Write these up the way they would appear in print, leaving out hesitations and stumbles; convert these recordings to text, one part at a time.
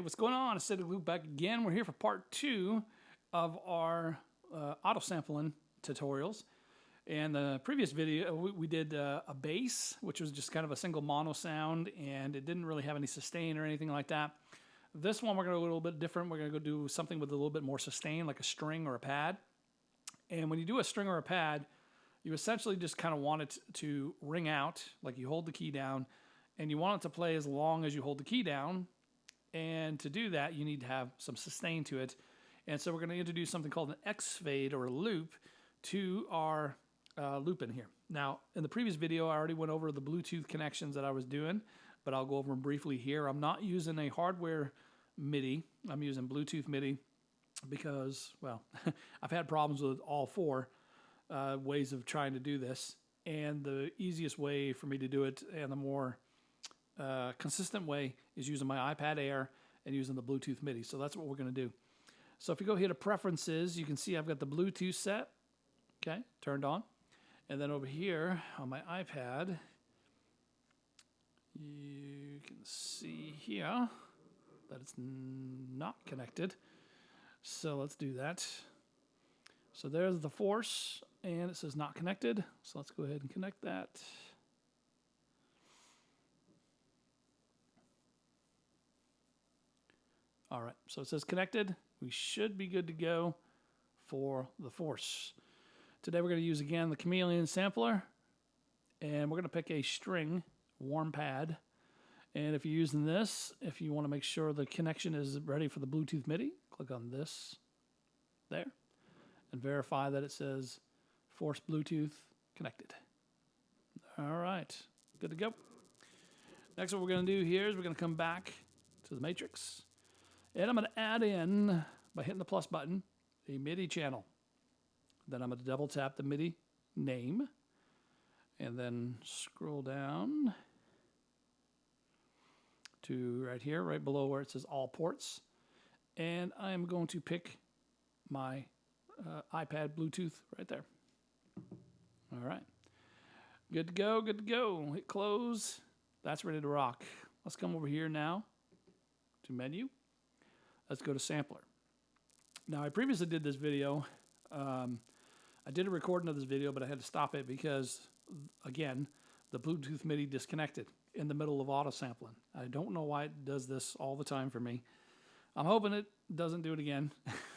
what's going on? It's City Loop back again. We're here for part 2 of our auto sampling tutorials. And the previous video, we did a bass, which was just kind of a single mono sound, and it didn't really have any sustain or anything like that. This one, we're going to go a little bit different. We're going to go do something with a little bit more sustain, like a string or a pad. And when you do a string or a pad, you essentially just kind of want it to ring out, like you hold the key down, and you want it to play as long as you hold the key down. And to do that, you need to have some sustain to it. And so we're going to introduce something called an X fade or a loop to our loop in here. Now, in the previous video, I already went over the Bluetooth connections that I was doing, but I'll go over them briefly here. I'm not using a hardware MIDI. I'm using Bluetooth MIDI because, well, I've had problems with all 4 ways of trying to do this. And the easiest way for me to do it and the more consistent way is using my iPad Air and using the Bluetooth MIDI. So that's what we're going to do. So if you go here to preferences, you can see I've got the Bluetooth set, okay, turned on. And then over here on my iPad, you can see here that it's not connected. So let's do that. So there's the force, and it says not connected. So let's go ahead and connect that. All right, so it says connected. We should be good to go for the force. Today we're going to use, again, the Chameleon sampler, and we're going to pick a string, warm pad. And if you're using this, if you want to make sure the connection is ready for the Bluetooth MIDI, click on this there, and verify that it says force Bluetooth connected. All right, good to go. Next, what we're going to do here is we're going to come back to the matrix. And I'm going to add in, by hitting the plus button, a MIDI channel. Then I'm going to double tap the MIDI name. And then scroll down to right here, right below where it says all ports. And I'm going to pick my iPad Bluetooth right there. All right. Good to go, good to go. Hit close. That's ready to rock. Let's come over here now to menu. Let's go to sampler. Now, I previously did this video. I did a recording of this video, but I had to stop it because, again, the Bluetooth MIDI disconnected in the middle of auto sampling. I don't know why it does this all the time for me. I'm hoping it doesn't do it again,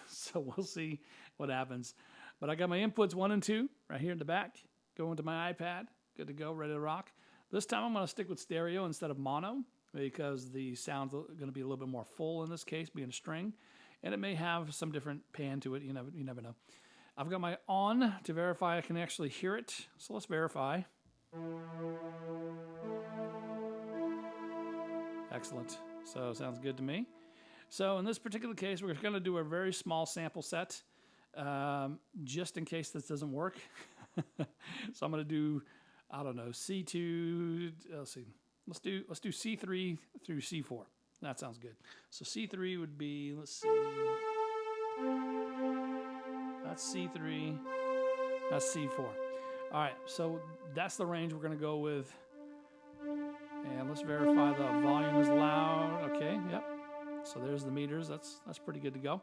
so we'll see what happens. But I got my inputs 1 and 2 right here in the back, going to my iPad. Good to go, ready to rock. This time I'm going to stick with stereo instead of mono, because the sound's going to be a little bit more full in this case, being a string, and it may have some different pan to it. You never know. I've got my on to verify I can actually hear it, so let's verify. Excellent. So sounds good to me. So in this particular case, we're going to do a very small sample set, just in case this doesn't work. So I'm going to do, I don't know, C2. Let's see. Let's do C3 through C4. That sounds good. So C3 would be, let's see, that's C3, that's C4. All right, so that's the range we're going to go with. And let's verify the volume is loud. Okay, yep. So there's the meters. That's pretty good to go.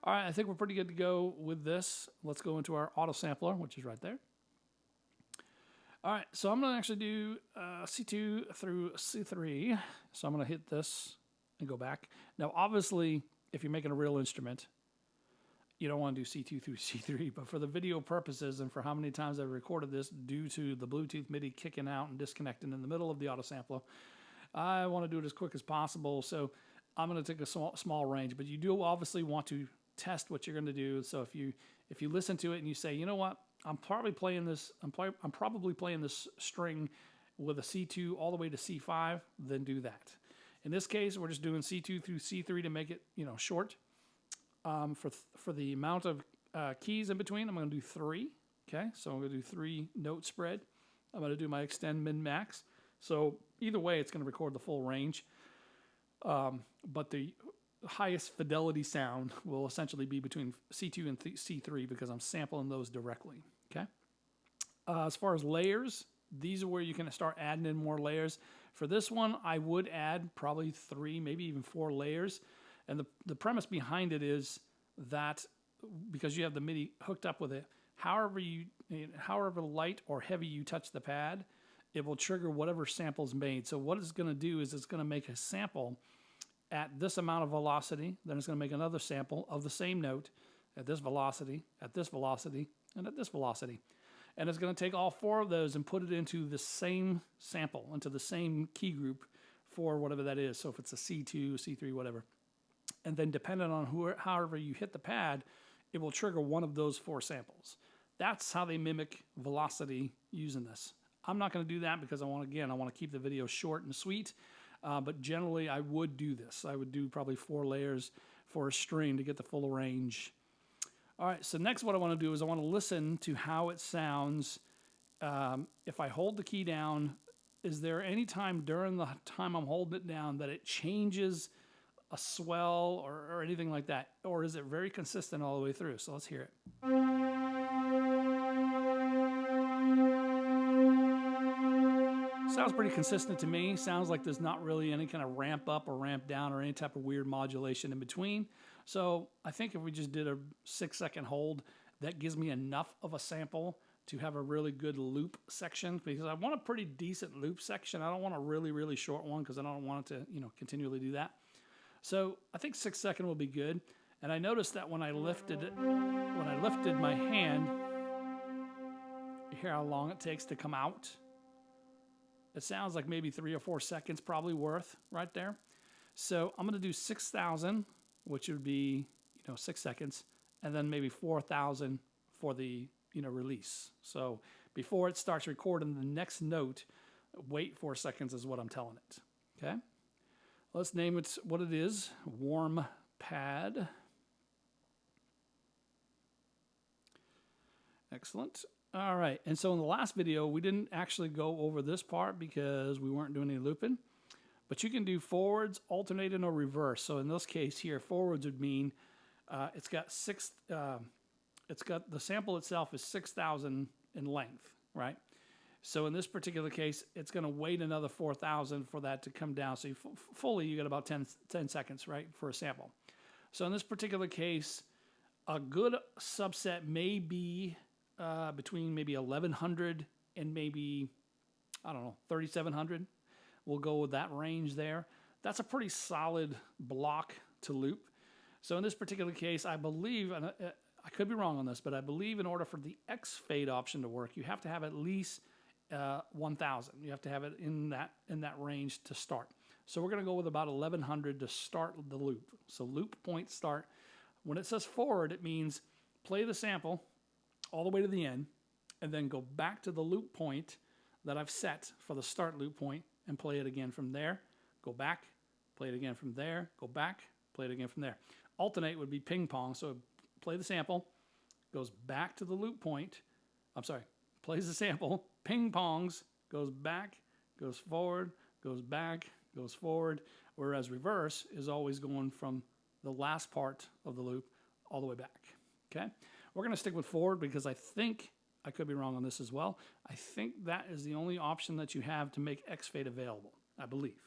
All right, I think we're pretty good to go with this. Let's go into our auto sampler, which is right there. All right, so I'm going to actually do C2 through C3. So I'm going to hit this and go back. Now, obviously, if you're making a real instrument, you don't want to do C2 through C3. But for the video purposes and for how many times I've recorded this due to the Bluetooth MIDI kicking out and disconnecting in the middle of the auto sampler, I want to do it as quick as possible. So I'm going to take a small range. But you do obviously want to test what you're going to do. So if you listen to it and you say, you know what, I'm probably playing this string with a C2 all the way to C5, then do that. In this case, we're just doing C2 through C3 to make it, short. For the amount of keys in between, I'm going to do 3. Okay, so I'm going to do 3 note spread. I'm going to do my extend min max. So either way, it's going to record the full range. But the highest fidelity sound will essentially be between C2 and C3 because I'm sampling those directly, okay? As far as layers, these are where you can start adding in more layers. For this one, I would add probably 3, maybe even 4 layers. And the premise behind it is that because you have the MIDI hooked up with it, however light or heavy you touch the pad, it will trigger whatever sample is made. So what it's going to do is it's going to make a sample at this amount of velocity, then it's going to make another sample of the same note at this velocity, at this velocity, and at this velocity. And it's going to take all 4 of those and put it into the same sample, into the same key group for whatever that is. So if it's a C2, C3, whatever. And then depending on however you hit the pad, it will trigger one of those 4 samples. That's how they mimic velocity using this. I'm not going to do that because I want to keep the video short and sweet. But generally, I would do this. I would do probably 4 layers for a string to get the full range. All right, so next what I want to do is I want to listen to how it sounds. If I hold the key down, is there any time during the time I'm holding it down that it changes a swell or anything like that? Or is it very consistent all the way through? So let's hear it. Sounds pretty consistent to me. Sounds like there's not really any kind of ramp up or ramp down or any type of weird modulation in between. So I think if we just did a 6-second hold, that gives me enough of a sample to have a really good loop section, because I want a pretty decent loop section. I don't want a really, really short one because I don't want it to, continually do that. So I think 6 seconds will be good. And I noticed that when I lifted my hand, you hear how long it takes to come out. It sounds like maybe 3 or 4 seconds probably worth right there. So I'm going to do 6,000, which would be 6 seconds, and then maybe 4,000 for the release. So before it starts recording the next note, wait 4 seconds is what I'm telling it. Okay, let's name it what it is. Warm pad. Excellent. All right, and so in the last video, we didn't actually go over this part because we weren't doing any looping, but you can do forwards, alternating, or reverse. So in this case here, forwards would mean it's got the sample itself is 6,000 in length, right? So in this particular case, it's going to wait another 4,000 for that to come down. So you got about 10 seconds, right, for a sample. So in this particular case, a good subset may be between maybe 1,100 and maybe, 3,700. We'll go with that range there. That's a pretty solid block to loop. So in this particular case, I believe, and I could be wrong on this, but I believe in order for the X fade option to work, you have to have at least 1,000. You have to have it in that range to start. So we're going to go with about 1,100 to start the loop. So loop point start. When it says forward, it means play the sample all the way to the end, and then go back to the loop point that I've set for the start loop point and play it again from there. Go back, play it again from there, go back, play it again from there. Alternate would be ping pong, so play the sample, goes back to the loop point, plays the sample, ping pongs, goes back, goes forward, goes back, goes forward, whereas reverse is always going from the last part of the loop all the way back, okay? We're going to stick with forward because I think, I could be wrong on this as well, I think that is the only option that you have to make X fade available, I believe.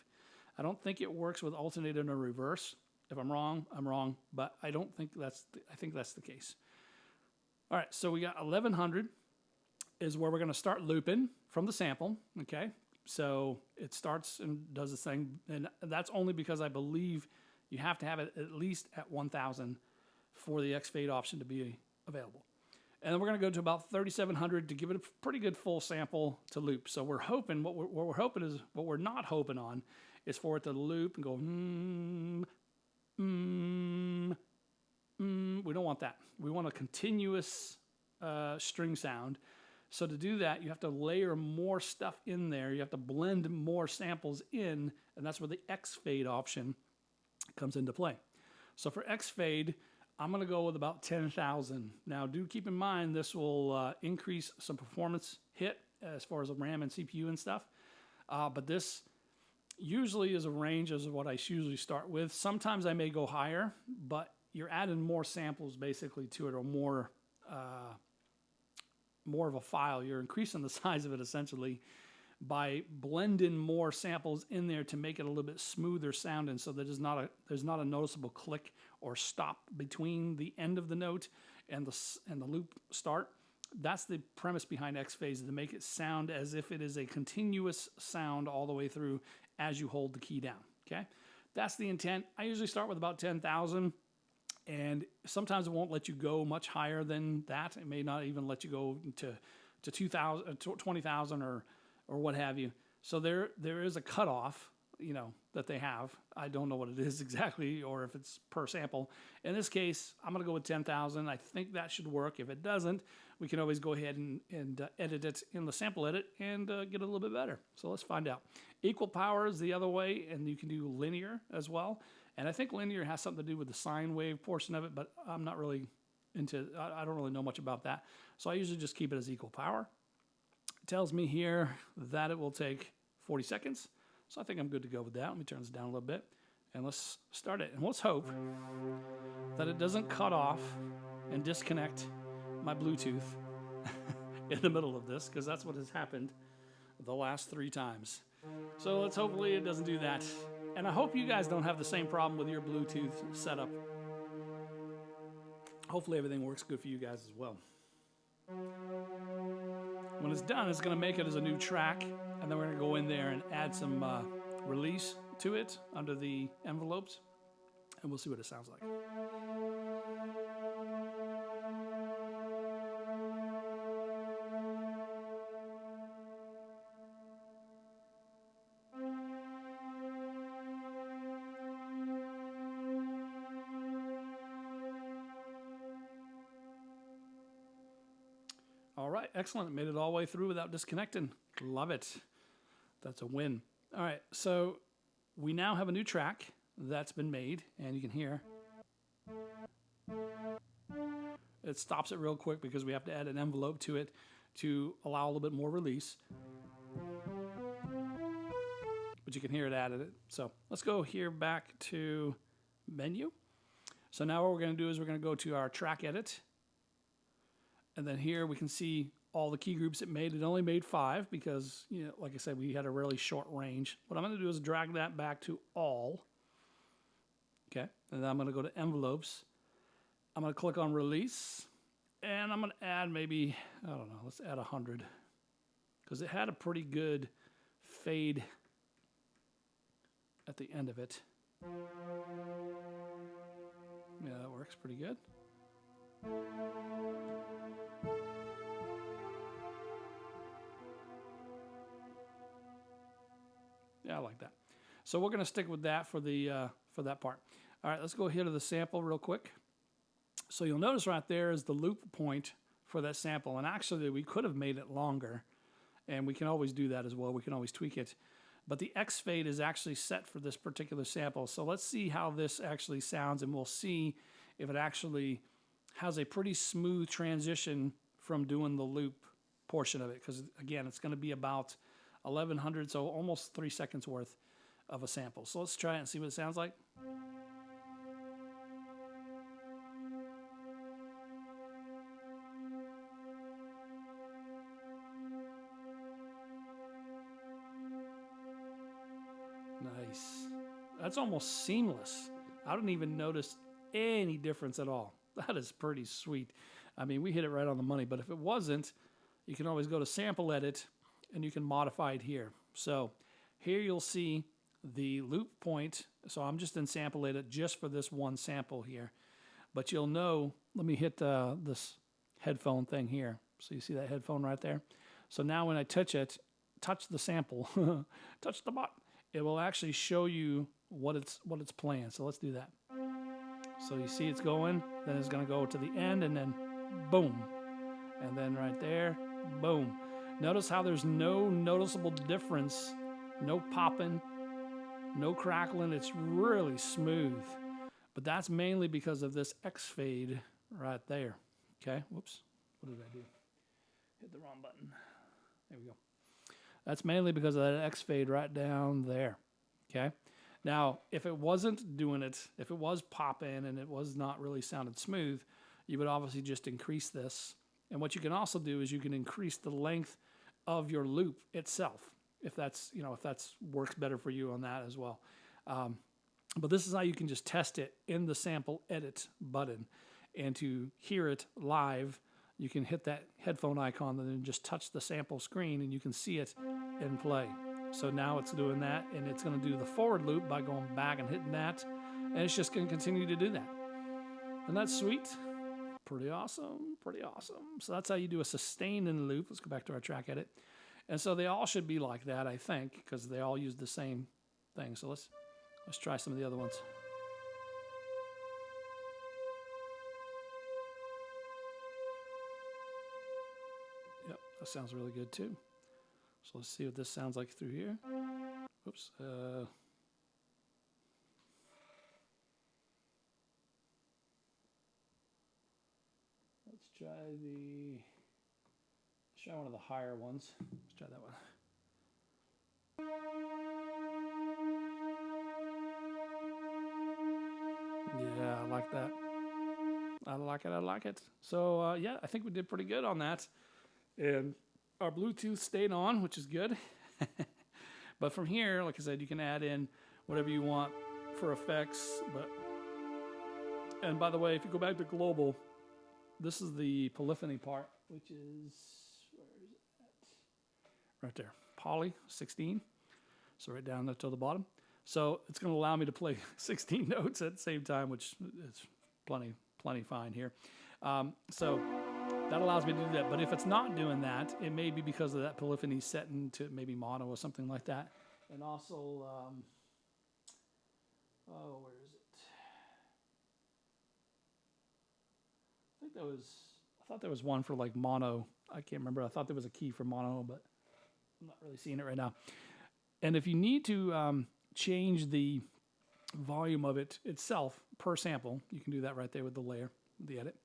I don't think it works with alternate or reverse. If I'm wrong, I'm wrong, but I think that's the case. All right, so we got 1,100 is where we're going to start looping from the sample, okay? So it starts and does this thing, and that's only because I believe you have to have it at least at 1,000 for the X fade option to be available. And then we're going to go to about 3,700 to give it a pretty good full sample to loop. So we're hoping, what we're not hoping on is for it to loop and go, we don't want that. We want a continuous string sound. So to do that, you have to layer more stuff in there. You have to blend more samples in, and that's where the X fade option comes into play. So for X fade, I'm going to go with about 10,000. Now, do keep in mind this will increase some performance hit as far as the RAM and CPU and stuff. But this usually is a range as what I usually start with. Sometimes I may go higher, but you're adding more samples basically to it, or more of a file. You're increasing the size of it essentially by blending more samples in there to make it a little bit smoother sounding, so that there's not a noticeable click or stop between the end of the note and the loop start. That's the premise behind X phase, to make it sound as if it is a continuous sound all the way through as you hold the key down. Okay, that's the intent. I usually start with about 10,000. And sometimes it won't let you go much higher than that. It may not even let you go to 2,000, 20,000 or what have you. So there is a cutoff, you know, that they have. I don't know what it is exactly, or if it's per sample. In this case, I'm going to go with 10,000. I think that should work. If it doesn't, we can always go ahead and edit it in the sample edit and get it a little bit better. So let's find out. Equal power is the other way, and you can do linear as well. And I think linear has something to do with the sine wave portion of it, but I'm not really into, I don't really know much about that. So I usually just keep it as equal power. It tells me here that it will take 40 seconds. So I think I'm good to go with that. Let me turn this down a little bit and let's start it. And let's hope that it doesn't cut off and disconnect my Bluetooth in the middle of this, because that's what has happened the last 3 times. So let's hopefully it doesn't do that. And I hope you guys don't have the same problem with your Bluetooth setup. Hopefully everything works good for you guys as well. When it's done, it's going to make it as a new track, and then we're going to go in there and add some release to it under the envelopes, and we'll see what it sounds like. All right, excellent. Made it all the way through without disconnecting. Love it. That's a win. All right, so we now have a new track that's been made, and you can hear it stops it real quick because we have to add an envelope to it to allow a little bit more release. But you can hear it added it. So let's go here back to menu. So now what we're going to do is we're going to go to our track edit. And then here we can see all the key groups it made. It only made 5 because, you know, like I said, we had a really short range. What I'm going to do is drag that back to all. Okay, and then I'm going to go to envelopes. I'm going to click on release, and I'm going to add maybe, I don't know, let's add 100, because it had a pretty good fade at the end of it. Yeah, that works pretty good. Yeah, I like that. So we're going to stick with that for that part. All right, let's go here to the sample real quick. So you'll notice right there is the loop point for that sample. And actually, we could have made it longer. And we can always do that as well. We can always tweak it. But the X fade is actually set for this particular sample. So let's see how this actually sounds. And we'll see if it actually has a pretty smooth transition from doing the loop portion of it. Because, again, it's going to be about 1100, so almost 3 seconds worth of a sample. So let's try it and see what it sounds like. Nice. That's almost seamless. I didn't even notice any difference at all. That is pretty sweet. I mean, we hit it right on the money, but if it wasn't, you can always go to sample edit and you can modify it here. So here you'll see the loop point. So I'm just in sample edit just for this one sample here. But you'll know, let me hit this headphone thing here. So you see that headphone right there? So now when I touch it, touch the sample, touch the button, it will actually show you what it's playing. So let's do that. So you see it's going, then it's going to go to the end, and then boom. And then right there, boom. Notice how there's no noticeable difference, no popping, no crackling. It's really smooth. But that's mainly because of this X fade right there. Okay, whoops. What did I do? Hit the wrong button. There we go. That's mainly because of that X fade right down there. Okay. Now, if it wasn't doing it, if it was popping and it was not really sounding smooth, you would obviously just increase this. And what you can also do is you can increase the length of your loop itself. if that's, you know, if that's works better for you on that as well. But this is how you can just test it in the sample edit button. And to hear it live, you can hit that headphone icon and then just touch the sample screen and you can see it in play. So now it's doing that, and it's going to do the forward loop by going back and hitting that, and it's just going to continue to do that. And that's sweet. Pretty awesome, pretty awesome. So that's how you do a sustain in the loop. Let's go back to our track edit. And so they all should be like that, I think, because they all use the same thing. So let's try some of the other ones. Yep, that sounds really good too. So let's see what this sounds like through here. Oops. Let's try one of the higher ones. Let's try that one. Yeah, I like that. I like it, I like it. So yeah, I think we did pretty good on that. And our Bluetooth stayed on, which is good. But from here, like I said, you can add in whatever you want for effects. And by the way, if you go back to global, this is the polyphony part, which is, where is it at? Right there, poly 16. So right down to the bottom. So it's going to allow me to play 16 notes at the same time, which is plenty fine here. So that allows me to do that. But if it's not doing that, it may be because of that polyphony set into maybe mono or something like that. And also, oh, where is it? I thought there was one for like mono. I can't remember. I thought there was a key for mono, but I'm not really seeing it right now. And if you need to change the volume of it itself per sample, you can do that right there with the layer, the edit.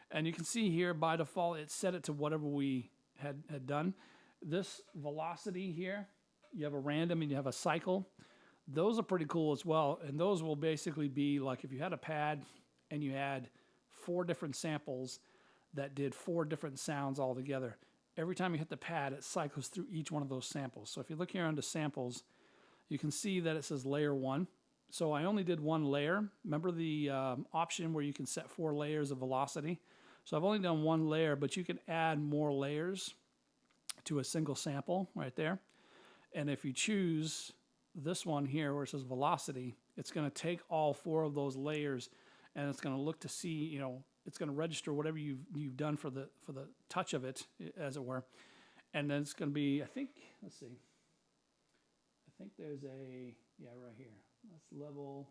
And you can see here by default, it set it to whatever we had done. This velocity here, you have a random and you have a cycle. Those are pretty cool as well. And those will basically be like if you had a pad and you had 4 different samples that did 4 different sounds all together. Every time you hit the pad, it cycles through each one of those samples. So if you look here under samples, you can see that it says layer 1. So I only did 1 layer. Remember the option where you can set 4 layers of velocity? So I've only done 1 layer, but you can add more layers to a single sample right there. And if you choose this one here where it says velocity, it's going to take all 4 of those layers and it's going to look to see, you know, it's going to register whatever you've done for the touch of it, as it were. And then it's going to be, I think, let's see. I think there's yeah, right here. That's level.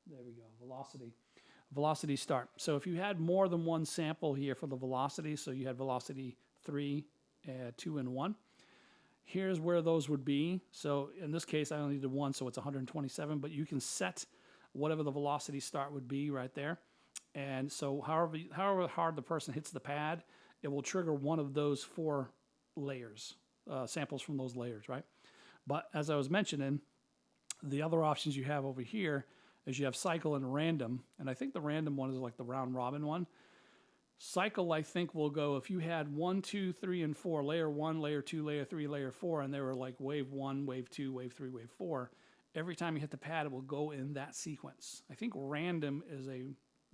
There we go, velocity. Velocity start. So if you had more than 1 sample here for the velocity, so you had velocity 3, 2, and 1, here's where those would be. So in this case, I only did 1, so it's 127, but you can set whatever the velocity start would be right there. And so however hard the person hits the pad, it will trigger one of those 4 layers, samples from those layers, right? But as I was mentioning, the other options you have over here is you have cycle and random. And I think the random one is like the round robin one. Cycle, I think, will go if you had 1, 2, 3, and 4, layer 1, layer 2, layer 3, layer 4, and they were like wave 1, wave 2, wave 3, wave 4. Every time you hit the pad, it will go in that sequence. I think random is a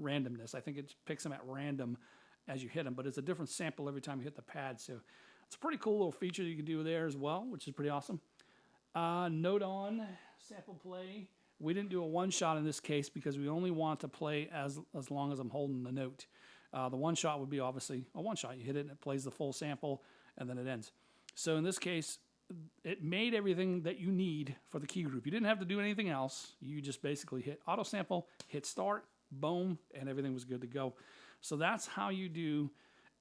randomness. I think it picks them at random as you hit them, but it's a different sample every time you hit the pad. So it's a pretty cool little feature you can do there as well, which is pretty awesome. Note on sample play. We didn't do a one-shot in this case because we only want to play as long as I'm holding the note. The one-shot would be obviously a one-shot. You hit it and it plays the full sample and then it ends. So in this case, it made everything that you need for the key group. You didn't have to do anything else. You just basically hit auto sample, hit start, boom, and everything was good to go. So that's how you do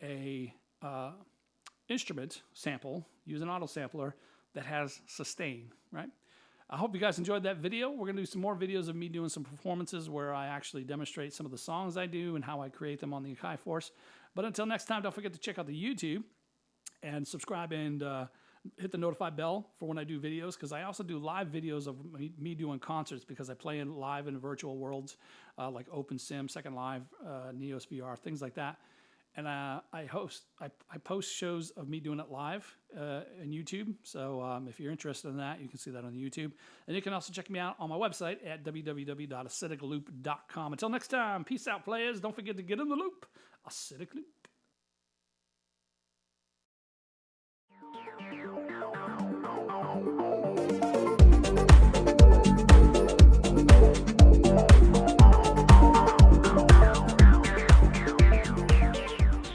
a instrument sample, use an auto sampler that has sustain, right? I hope you guys enjoyed that video. We're going to do some more videos of me doing some performances where I actually demonstrate some of the songs I do and how I create them on the Akai Force. But until next time, don't forget to check out the YouTube and subscribe and hit the notify bell for when I do videos, because I also do live videos of me doing concerts because I play live in virtual worlds like OpenSim, Second Live, Neos VR, things like that. And I post shows of me doing it live on YouTube. So if you're interested in that, you can see that on YouTube. And you can also check me out on my website at www.acidicloop.com. Until next time, peace out, players. Don't forget to get in the loop. Acidic Loop.